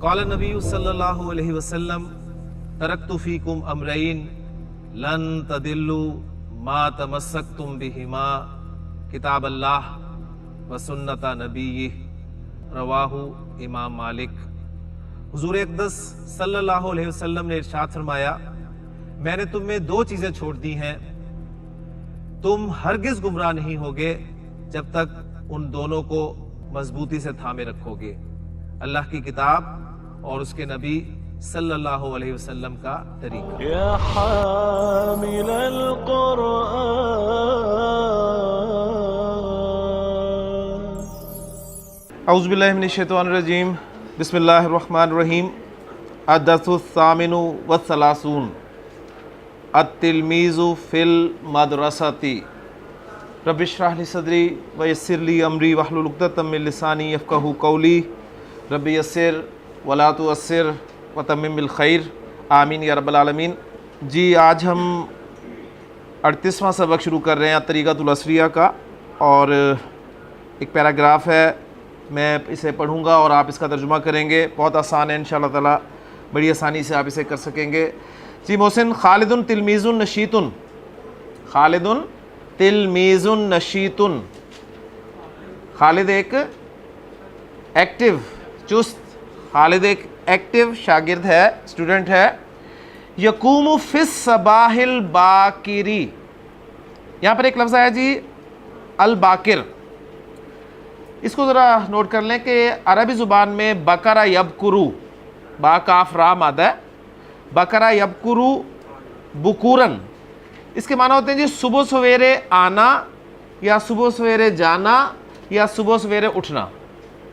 قال نبی صلی اللہ علیہ وسلم ترکت فیکم امرین لن تدلوا ما تمسکتم بہما کتاب اللہ و سنت نبیہ رواہ امام مالک۔ حضور اقدس صلی اللہ علیہ وسلم نے ارشاد فرمایا، میں نے تم میں دو چیزیں چھوڑ دی ہیں، تم ہرگز گمراہ نہیں ہوگے جب تک ان دونوں کو مضبوطی سے تھامے رکھو گے، اللہ کی کتاب اور اس کے نبی صلی اللہ علیہ وسلم کا طریقہ۔ یا حامل القرآن۔ اعوذ باللہ من الشیطان الرجیم، بسم اللہ الرحمن الرحیم۔ الدرس الثامن والثلاثون، التلمیذ فی المدرسۃ۔ رب اشرح لی صدری ویسر لی امری واحلل عقدۃ من لسانی یفقہوا قولی، رب یسر ولا تعسر وتمم بالخیر، آمین یا رب العالمین۔ جی آج ہم 38واں سبق شروع کر رہے ہیں طریقۃ العصریہ کا، اور ایک پیراگراف ہے، میں اسے پڑھوں گا اور آپ اس کا ترجمہ کریں گے۔ بہت آسان ہے انشاءاللہ تعالی، بڑی آسانی سے آپ اسے کر سکیں گے۔ جی محسن، خالد تلمیذ نشیط، خالد تلمیذ نشیط، خالد ایک ایکٹیو چست، خالد ایک ایکٹیو شاگرد ہے، اسٹوڈنٹ ہے۔ یقوم فی الصباح الباکری، یہاں پر ایک لفظ آیا جی الباکر، اس کو ذرا نوٹ کر لیں کہ عربی زبان میں بکرا یبکرو، با کاف را مادہ ہے، بکرا یبکرو بکورن، اس کے معنی ہوتے ہیں جی صبح سویرے آنا، یا صبح سویرے جانا، یا صبح سویرے اٹھنا،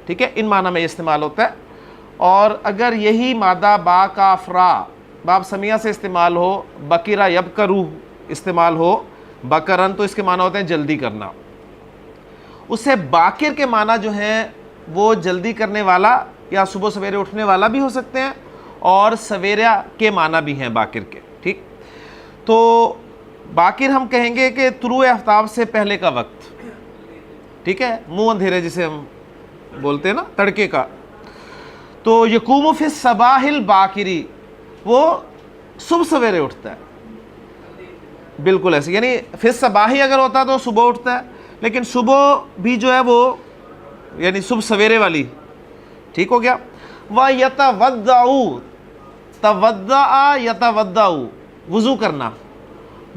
ٹھیک ہے، ان معنی میں یہ استعمال ہوتا ہے۔ اور اگر یہی مادہ با کاف را باب سمیہ سے استعمال ہو، بکرا یبکرو استعمال ہو بکرن، تو اس کے معنی ہوتے ہیں جلدی کرنا۔ اس سے باکر کے معنی جو ہیں وہ جلدی کرنے والا یا صبح سویرے اٹھنے والا بھی ہو سکتے ہیں، اور سویرا کے معنی بھی ہیں باکر کے، ٹھیک۔ تو باکر ہم کہیں گے کہ طلوع آفتاب سے پہلے کا وقت، ٹھیک ہے، منہ اندھیرے جسے ہم بولتے ہیں نا، تڑکے کا۔ تو یقوم فی الصباح الباکری، وہ صبح سویرے اٹھتا ہے، بالکل ایسے، یعنی فی الصباح اگر ہوتا تو صبح اٹھتا ہے، لیکن صبح بھی جو ہے وہ یعنی صبح سویرے والی، ٹھیک ہو گیا۔ وَيَتَوَضَّعُ، تَوَضَّعَ يَتَوَضَّعُ، وضو کرنا،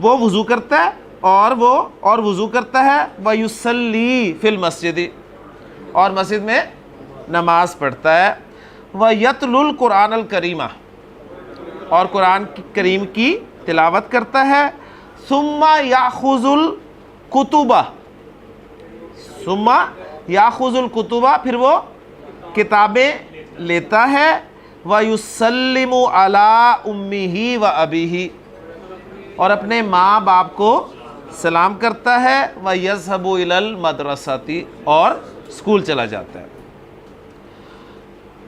وہ وضو کرتا ہے اور وضو کرتا ہے۔ وَيُصَلِّي فِي الْمَسْجِدِ، اور مسجد میں نماز پڑھتا ہے۔ وَيَتْلُو الْقُرْآنَ الْكَرِيمَ، اور قرآن کریم کی تلاوت کرتا ہے۔ ثُمَّ يَأْخُذُ الْكُتُبَ، ثُمَّ يَأْخُذُ الْكُتُبَ، پھر وہ کتابیں لیتا ہے۔ وَيُسَلِّمُ عَلَىٰ أُمِّهِ وَأَبِيهِ، اور اپنے ماں باپ کو سلام کرتا ہے۔ وَيَذْهَبُ إِلَى الْمَدْرَسَةِ، اور اسکول چلا جاتا ہے۔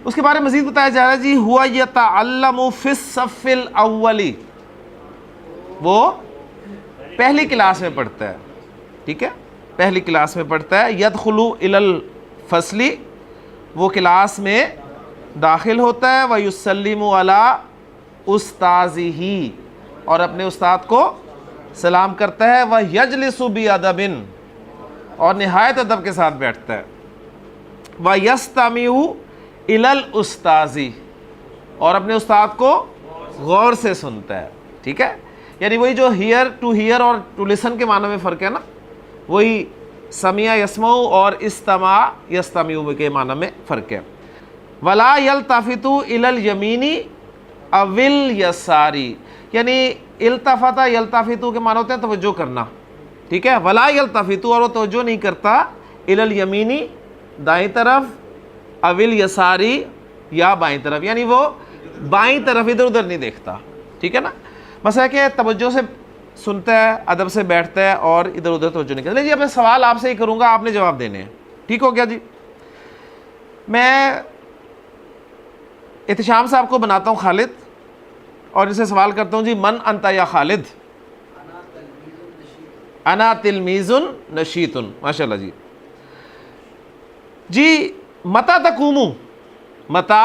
اس کے بارے میں مزید بتایا جا رہا ہے جی هُوَ يَتَعَلَّمُ فِي الصَّفِّ الْأَوَّلِ، وہ پہلی کلاس میں پڑھتا ہے، ٹھیک ہے، پہلی کلاس میں پڑھتا ہے۔ يَدْخُلُ إِلَى الْفَصْلِ، وہ کلاس میں داخل ہوتا ہے۔ وَيُسَلِّمُ عَلَىٰ أُسْتَاذِهِ، اور اپنے استاد کو سلام کرتا ہے۔ وَيَجْلِسُ بِأَدَبٍ، اور نہایت ادب کے ساتھ بیٹھتا ہے۔ وَيَسْتَمِعُ إِلَى الْأُسْتَاذِ، اور اپنے استاد کو غور سے سنتا ہے، ٹھیک ہے، یعنی وہی جو ہیئر ٹو ہیئر اور ٹو لسن کے معنی میں فرق ہے نا، وہی سمع یسمع اور استمع یستمع کے معنی میں فرق ہے۔ وَلَا يَلْتَفِتُ إِلَى الْيَمِينِ أَوِ الْيَسَارِ، یعنی التفت یلتفت کے معنی ہوتے ہیں توجہ کرنا، ٹھیک ہے۔ وَلَا يَلْتَفِتُ، اور وہ توجہ نہیں کرتا، إِلَى الْيَمِينِ دائیں طرف، أَوِ الْيَسَارِ یا بائیں طرف، یعنی وہ بائیں طرف ادھر ادھر نہیں دیکھتا، ٹھیک ہے نا۔ مسئلہ کہ توجہ سے سنتا ہے، ادب سے بیٹھتا ہے، اور ادھر ادھر توجہ نہیں کرتا۔ جی اب میں سوال آپ سے ہی کروں گا، آپ نے جواب دینے ہیں، ٹھیک ہو گیا جی۔ میں احتشام صاحب کو بناتا ہوں خالد، اور ان سے سوال کرتا ہوں جی من انت یا خالد؟ انا تلمیذ نشیط، ماشاءاللہ جی۔ متا تقوم، متا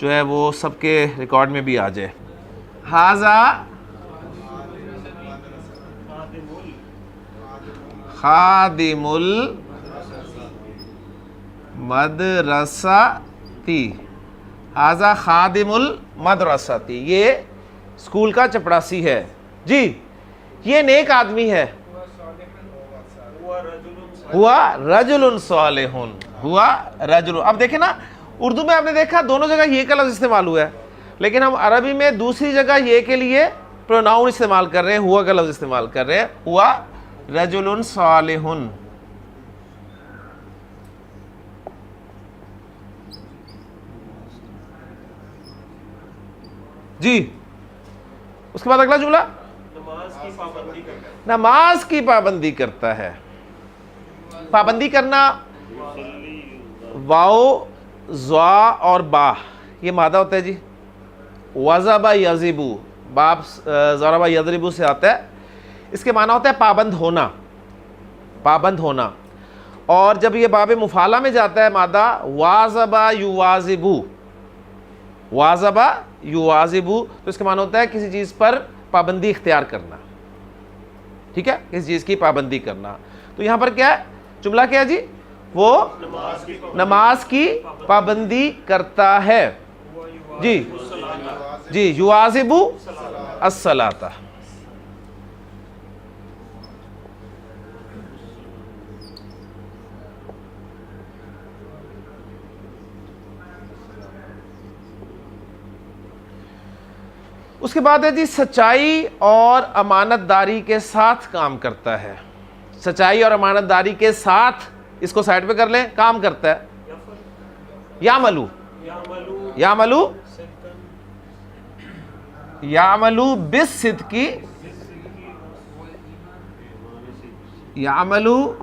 جو ہے وہ سب کے ریکارڈ میں بھی آ جائے. ہاذا خادم المدرستی. ہاذا خادم المدرستی، یہ اسکول کا چپڑاسی ہے. جی یہ نیک آدمی ہے. ہوا رجل صالح، ہوا رجل. اب دیکھیں نا اردو میں آپ نے دیکھا دونوں جگہ یہ کا لفظ استعمال ہوا ہے، لیکن ہم عربی میں دوسری جگہ یہ کے لیے پروناؤن استعمال کر رہے ہیں، ہوا کا لفظ استعمال کر رہے ہیں. ہوا رجل صالح. جی اس کے بعد اگلا جملہ، نماز کی پابندی کرتا ہے. پابندی کرنا، واو زوا اور با یہ مادہ ہوتا ہے جی. وضبا یضبو، باب ضربا یضربو سے آتا ہے. اس کے معنی ہوتا ہے پابند ہونا، پابند ہونا. اور جب یہ باب مفعلہ میں جاتا ہے مادہ واضبا یواظبو، واضبا یواظبو، تو اس کے معنی ہوتا ہے کسی چیز پر پابندی اختیار کرنا. ٹھیک ہے، کسی چیز کی پابندی کرنا. تو یہاں پر کیا ہے جملہ کیا ہے جی؟ وہ نماز کی پابندی کرتا ہے. جی جی یواظب الصلاۃ. اس کے بعد ہے جی سچائی اور امانت داری کے ساتھ کام کرتا ہے. سچائی اور امانت داری کے ساتھ، اس کو سائڈ پہ کر لیں، کام کرتا ہے. یعملو، یعملو، یعملو بالصدق، یعملو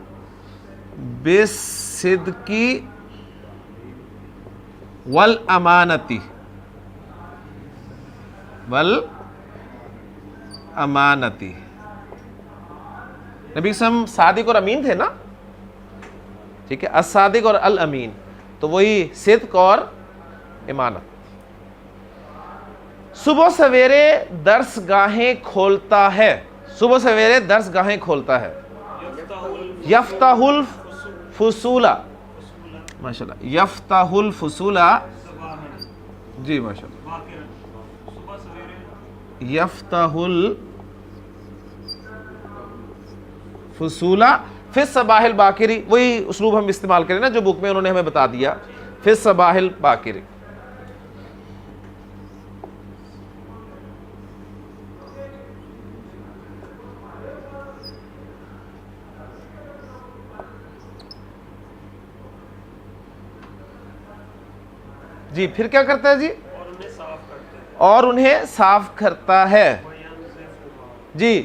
بالصدق والامانتی، والامانتی. نبی اسلام صادق اور امین تھے نا، ٹھیک ہے، الصادق اور الامین، تو وہی صدق اور امانت. صبح سویرے درس گاہیں کھولتا ہے. صبح سویرے درس گاہیں کھولتا ہے. یفتح الفصول، ماشاء اللہ، یفتح الفصول. جی ماشاء اللہ، یفتح الفصول فی الصباح الباکری. وہی اسلوب ہم استعمال کریں نا جو بک میں انہوں نے ہمیں بتا دیا، فی الصباح الباکری. جی پھر کیا کرتا ہے جی؟ اور انہیں صاف کرتا ہے. جی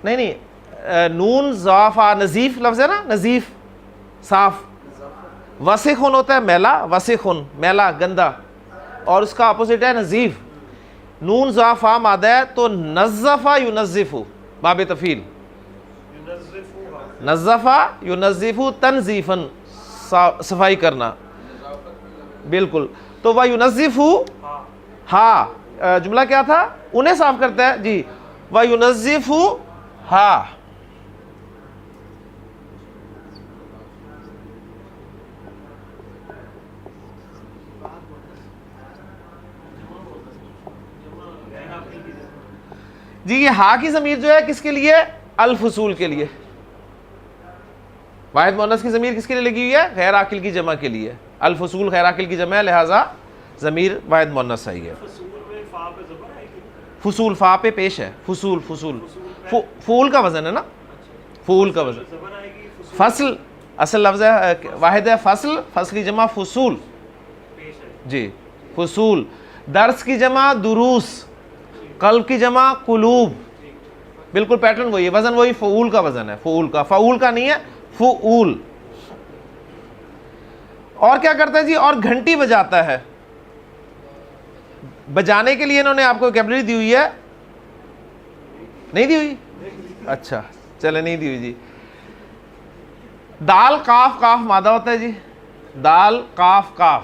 نہیں نون ضعفا، نظیف لفظ ہے نا، نظیف صاف. وسخن ہوتا ہے میلا، وسخن میلا گندا، اور اس کا اپوزٹ ہے نظیف. نون ضعفا مادہ ہے تو نظفا ینظف، باب تفعیل. نظفا ینظف تنظیفا، صفائی کرنا. بالکل. تو وہ ینظف، ہاں جملہ کیا تھا؟ انہیں صاف کرتا ہے. جی وہ ینظف، ہاں. جی یہ ہا کی ضمیر جو ہے کس کے لیے؟ الفصول کے لیے. واحد مؤنث کی ضمیر کس کے لیے لگی ہوئی ہے؟ غیر عاقل کی جمع کے لیے. الفصول غیر عاقل کی جمع ہے، لہذا ضمیر واحد مؤنث آئی ہے. فصول فا پہ پیش ہے. فصول، فصول فول کا وزن ہے نا، فول کا وزن. فصل اصل لفظ ہے، واحد ہے فصل، فصل کی جمع فصول. جی فصول. درس کی جمع دروس، قلب کی جمع قلوب. بالکل پیٹرن وہی ہے، وزن وہی، فعول کا وزن ہے، فعول کا، فعول کا نہیں ہے، فعول. اور کیا کرتا ہے جی؟ اور گھنٹی بجاتا ہے. بجانے کے لیے انہوں نے آپ کو ویکیبلری دی ہوئی ہے، نہیں دی ہوئی؟ اچھا چلے نہیں دی ہوئی جی. دال قاف کاف مادہ ہوتا ہے جی، دال قاف کاف.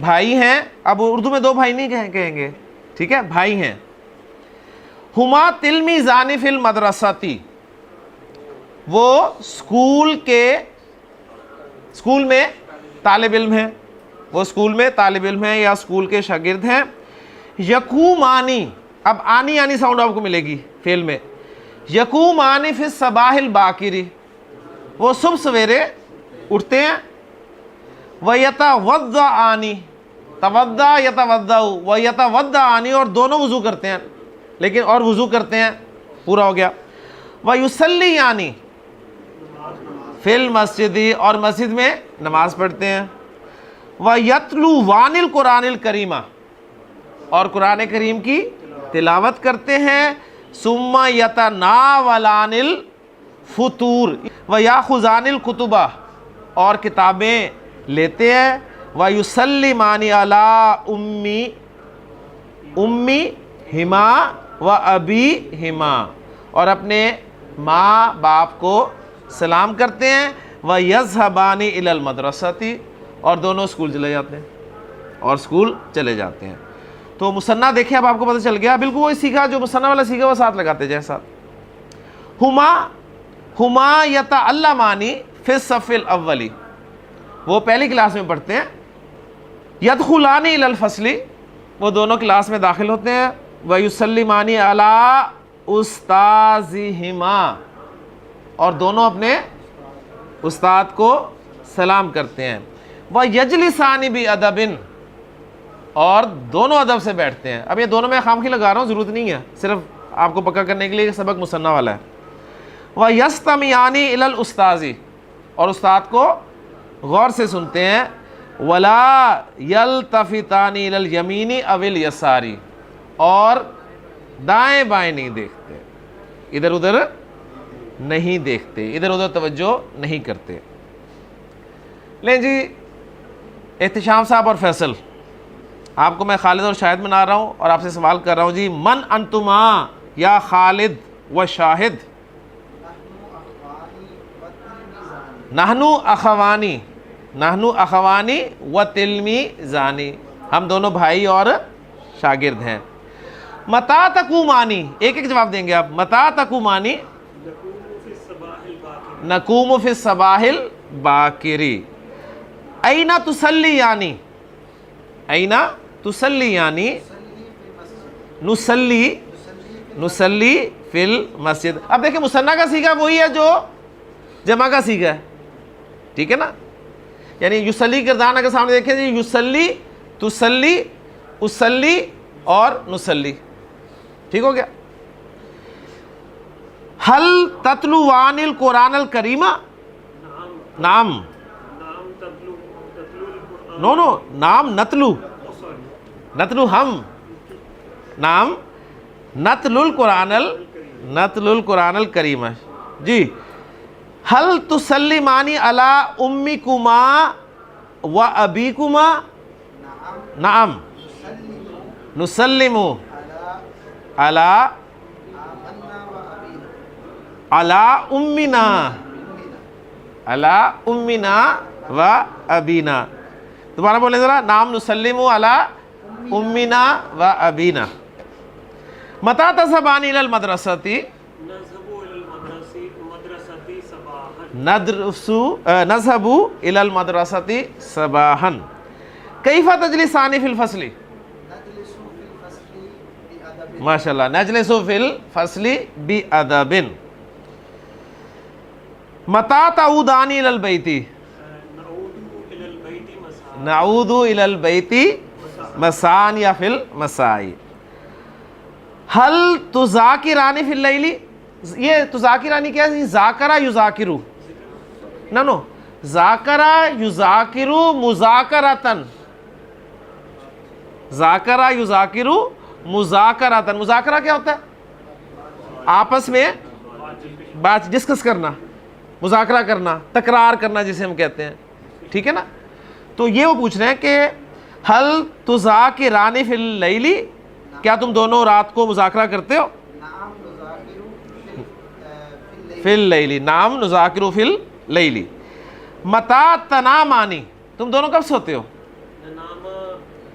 بھائی ہیں. اب اردو میں دو بھائی نہیں کہیں گے, ٹھیک ہے, بھائی ہیں. ہما تلمیذان فی المدرستی, وہ اسکول میں طالب علم ہیں, وہ اسکول میں طالب علم ہیں یا اسکول کے شاگرد ہیں. یقومانی, اب آنی ساؤنڈ آپ کو ملے گی فعل میں. یقومانی فی الصباح الباکری, وہ صبح سویرے اٹھتے ہیں. وَيَتَوَضَّعَانِ, توضع یتوضع وَيَتَوَضَّعَانِ, اور دونوں وضو کرتے ہیں, لیکن اور وضو کرتے ہیں, پورا ہو گیا. وَيُصَلِّيَانِ فی المسجد, اور مسجد میں نماز پڑھتے ہیں. وَيَتْلُوَانِ الْقُرْآنِ الْكَرِيمَ, اور قرآن کریم کی تلاوت کرتے ہیں. ثُمَّ يَتَنَاوَلَانِ الْفُطُورِ وَيَأْخُذَانِ الْكُتُبَ, اور کتابیں لیتے ہیں. وَيُسَلِّمَانِ عَلَىٰ أُمِّهِمَا وَأَبِيهِمَا, اور اپنے ماں باپ کو سلام کرتے ہیں. وَيَذْهَبَانِ إِلَى الْمَدْرَسَةِ, اور دونوں اسکول چلے جاتے ہیں. تو مثنیٰ دیکھیں, اب آپ کو پتہ چل گیا, بالکل وہی سیکھا جو مثنیٰ والا سیکھا, وہ ساتھ لگاتے جائیں ساتھ. ہما یتعلمانی فی الصف الاول, وہ پہلی کلاس میں پڑھتے ہیں. یدخلان الی الفصل, وہ دونوں کلاس میں داخل ہوتے ہیں. ویسلمان علی استاذہما, اور دونوں اپنے استاد کو سلام کرتے ہیں. ویجلسان بادب, اور دونوں ادب سے بیٹھتے ہیں. اب یہ دونوں میں خامخواہ لگا رہا ہوں, ضرورت نہیں ہے, صرف آپ کو پکا کرنے کے لیے کہ سبق مثنیٰ والا ہے. وَيَسْتَمِعَانِ إِلَى الْأُسْتَاذِ, اور استاد کو غور سے سنتے ہیں. وَلَا يَلْتَفِتَانِ إِلَى الْيَمِينِ أَوِ الْيَسَارِ, اور دائیں بائیں نہیں دیکھتے, ادھر ادھر نہیں دیکھتے, ادھر ادھر توجہ نہیں کرتے. لیں جی, احتشام صاحب اور فیصل, آپ کو میں خالد اور شاہد بنا رہا ہوں اور آپ سے سوال کر رہا ہوں جی, من انتما یا خالد و شاہد؟ نحنو اخوانی و تلمیذانی, ہم دونوں بھائی اور شاگرد ہیں. متا تقومانی, ایک ایک جواب دیں گے آپ. متا تقومانی, نقوم فی الصباح الباکری. این تصلیانی, این تصلیانی, نصلی فی المسجد. اب دیکھیں مثنیٰ کا سیگا وہی ہے جو جمع کا سیگا ہے, ٹھیک ہے نا. یعنی یصلی کردان اگر سامنے دیکھیں جی, یصلی, تصلی, اسلی اور نصلی, ٹھیک ہو گیا. حل تتلوان القرآن الکریم, نام نام نتلو ہم, نام نتلو القرآن الکریم جی. حل تسلمانی علی امکما و ابیکما, نعم نسلم علی امنا و ابینا. دوبارہ بولیں ذرا, نام نسلم علی امنا و ابینا. متا تذهبان الی المدرسۃ؟ نذهب الی المدرسۃ صباحا. کیف تجلسان فی الفصل؟ ماشاء اللہ, نجلس فی الفصل بادب. متا تعودان الی البیت؟ نعود الی البیت مساء یا فی المساء. حل تذاکران فی اللیل؟ یہ تذاکرانی کیا ہے؟ ذاکرہ یذاکرو, نو ذاکرہ یذاکرو مذاکرتن, ذاکرہ یذاکرو مذاکرتن. مذاکرہ کیا ہوتا ہے؟ آپس میں بات ڈسکس کرنا, مذاکرہ کرنا, تکرار کرنا جسے ہم کہتے ہیں, ٹھیک ہے نا. تو یہ وہ پوچھ رہے ہیں کہ حل تذاکران فی اللیل, کیا تم دونوں رات کو مذاکرہ کرتے ہو؟ فی اللیل, نام نذاکر فی اللیل. متا تنامانی, تم دونوں کب سوتے ہو؟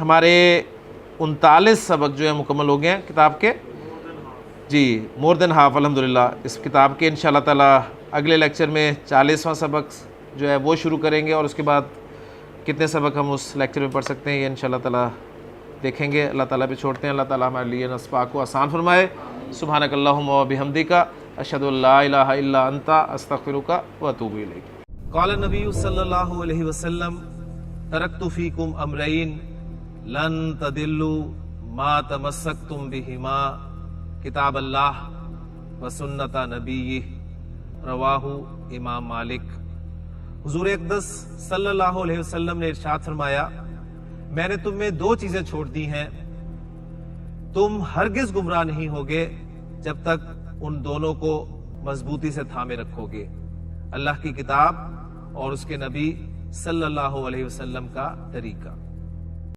ہمارے 39 سبق جو ہے مکمل ہو گئے ہیں کتاب کے. جی مور دین ہاف الحمدللہ اس کتاب کے. انشاءاللہ تعالیٰ اگلے لیکچر میں 40واں سبق جو ہے وہ شروع کریں گے، اور اس کے بعد کتنے سبق ہم اس لیکچر میں پڑھ سکتے ہیں یہ انشاءاللہ تعالیٰ دیکھیں گے. اللہ تعالیٰ پہ چھوڑتے ہیں. اللہ تعالیٰ ہمارے لیے نصب پاک کو آسان فرمائے. سبحانک اللہم و بحمدک اشہد ان لا الہ الا انت استغفرک و اتوب الیک. قال النبی صلی اللہ علیہ وسلم ترکت فیکم امرین لن تضلوا ما تمسکتم بہما کتاب اللہ و سنت نبیہ رواہ امام مالک. حضور اقدس صلی اللہ علیہ وسلم نے ارشاد فرمایا میں نے تم میں 2 چیزیں چھوڑ دی ہیں، تم ہرگز گمراہ نہیں ہوگے جب تک ان دونوں کو مضبوطی سے تھامے رکھو گے، اللہ کی کتاب اور اس کے نبی صلی اللہ علیہ وسلم کا طریقہ.